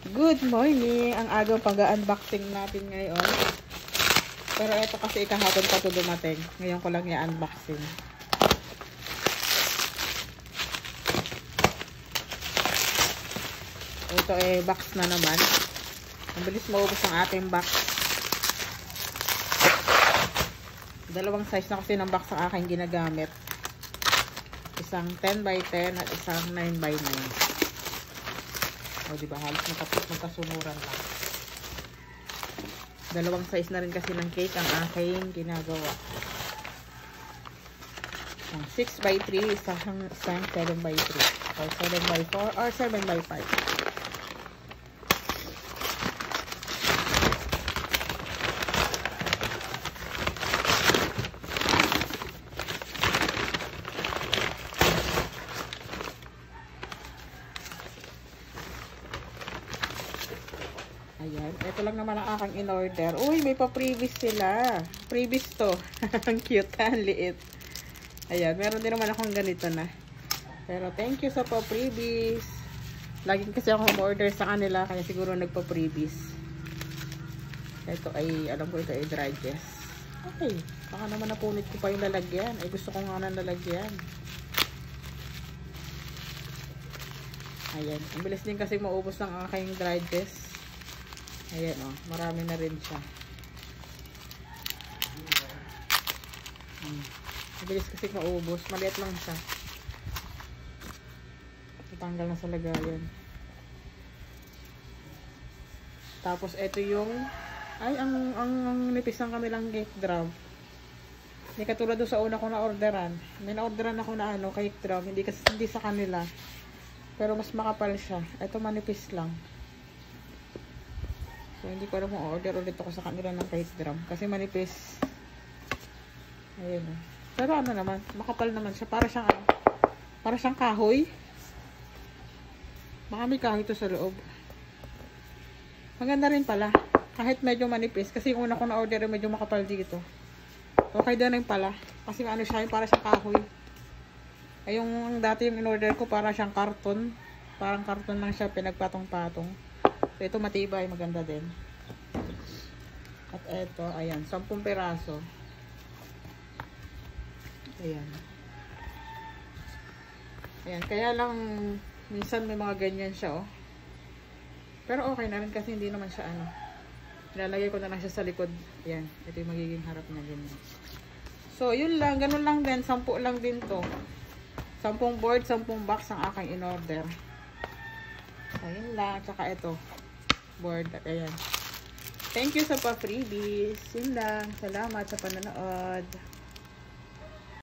Good morning! Ang agaw pag-unboxing natin ngayon. Pero ito kasi ikahapon pa ito dumating. Ngayon ko lang i-unboxing. Ito box na naman. Ang bilis maubos ang ating box. Dalawang size na kasi ng box ang aking ginagamit. Isang 10x10 at isang 9x9. O diba, halos magkasunuran lang. Dalawang size na rin kasi ng cake ang aking ginagawa. Ang 6x3, isang 7x3. Or 7x4 or 7x5. Ayan, ito lang naman ang aking in-order. Uy, may pa-previous sila. Previous to. Ang cute, ang liit. Ayan, meron din naman akong ganito na. Pero thank you sa pa-previous. Laging kasi ako order sa kanila, kaya siguro nagpa-previous. Ito ay, alam ko ito ay dry dress. Okay, baka naman napunit ko pa yung lalagyan. Ay, gusto ko nga na lalagyan. Ayan, ang bilis din kasi maubos ng aking dry dress. Ayan o, marami na rin siya. Mabilis kasi maubos. Maliit lang siya. Tatanggal na sa lagayan. Tapos ito yung ay, ang nipis ng kamilang cake drum. Hindi katulad doon sa una ko na orderan. May na-orderan ako na cake drum. Hindi sa kanila. Pero mas makapal siya. Ito manipis lang. So, hindi ko alam kung order ulit ako sa kanila ng cake drum. Kasi manipis. Ayan o. Pero ano naman, makapal naman siya. Para siyang kahoy. Baka may kahoy ito sa loob. Maganda rin pala. Kahit medyo manipis. Kasi yung una ko na order medyo makapal dito. Okay din rin pala. Kasi ano siya, para siyang kahoy. Ay yung dati yung in-order ko para siyang karton. Parang karton lang siya, pinagpatong-patong. So, ito matibay, maganda din. At ito, ayan, 10 piraso. Ayan. Ayan, kaya lang, minsan may mga ganyan siya, oh. Pero okay na rin kasi hindi naman siya, Ilalagay ko na lang siya sa likod. Ayan, ito yung magiging harap na ganyan. So, yun lang, ganun lang din, 10 lang din to. 10 board, 10 box ang aking in-order. So, yun lang, tsaka ito. Board at ayan. Thank you sa pa-freebies. Yun lang. Salamat sa panonood.